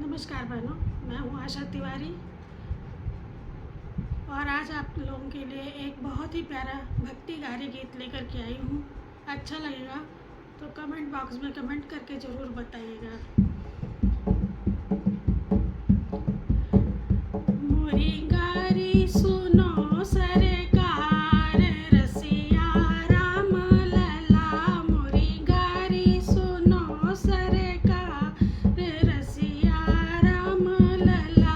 नमस्कार बहनों, मैं हूँ आशा तिवारी और आज आप लोगों के लिए एक बहुत ही प्यारा भक्ति गारी गीत लेकर के आई हूँ। अच्छा लगेगा तो कमेंट बॉक्स में कमेंट करके ज़रूर बताइएगा। मोरी गारी सुनो सरकार रसिया राम लला, मोरी गारी सुनो सरकार रसिया राम लला।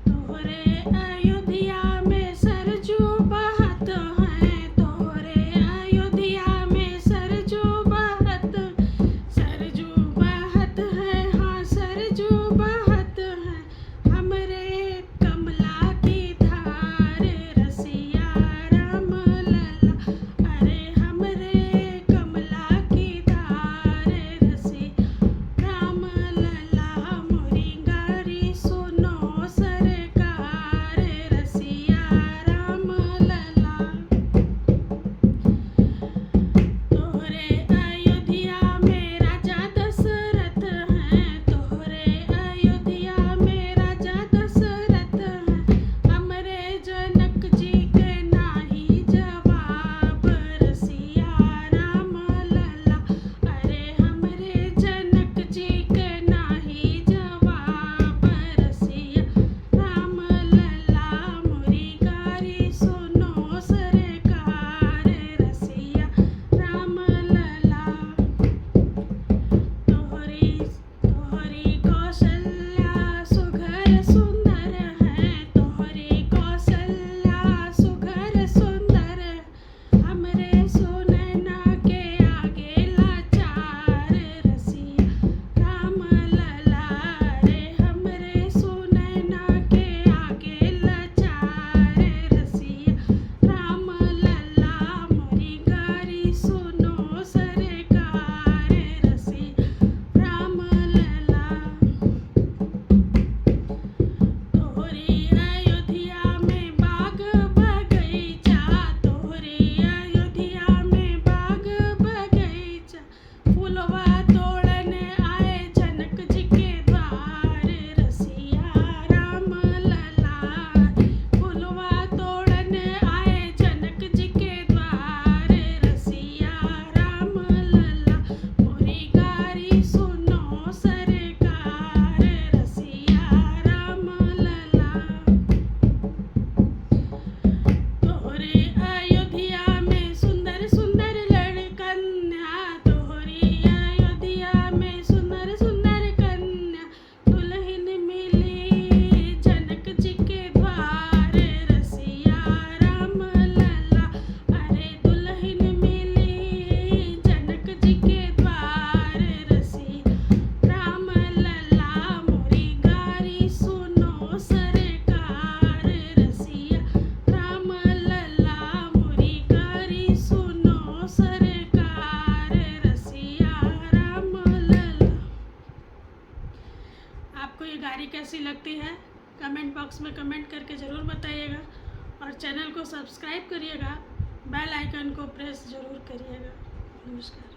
तोहरे अयोध्या में सरजू बहत है, तोहरे अयोध्या में सरजू बहत है, हाँ सरजू बहत है। हमरे कमला की धार रसिया राम लला, अरे हमरे कमला की धार रसिया राम लला। मोरी गारी सुनो सरकार रसिया राम लला। तोहरे अयोध्या में राजा दशरथ हैं, तोहरे अयोध्या में राजा दशरथ हैं। हमरे जनक जी के नाही जवाब रसिया राम लला, अरे हमरे जनक जी के नाही जवाब रसिया राम लला। मोरी गारी सुनो सरकार रसिया राम लला। तोहरी कौशल्या सुघर सुंदर है, तोहरी कौशल्या सुघर सुंदर। हमरे सुनैना के आगे लाचार रसिया राम लला, रे हमरे सुनैना के आगे लाचार रसिया राम लला। मोरी गारी सुनो सरकार रसिया राम लला। तोहरी अयोध्या में बाग बगीचा, तोहरी अयोध्या में बाग बगीचा। फूलवा तोड़ने आए जनक जी के द्वार रसिया राम लला, फूलवा तोड़ने आए जनक जी के द्वार रसिया राम लला। मोरी गारी सुनो सरकार रसिया राम लला। तोहरे अयोध्या में सुंदर सुंदर लड़कन्या, तोहरी अयोध्या में सुंदर सुंदर कन्या। दुल्हन मिली जनक जी के द्वार रसिया राम लला, अरे दुल्हन मिली जनक जी के द्वार रसिया राम लला। मोरी गारी सुनो सरकार रसिया राम लला, मोरी गारी सुनो सरकार रसिया राम लला। आपको ये गारी कैसी लगती है कमेंट बॉक्स में कमेंट करके ज़रूर बताइएगा और चैनल को सब्सक्राइब करिएगा, बेल आइकन को प्रेस ज़रूर करिएगा। नमस्कार।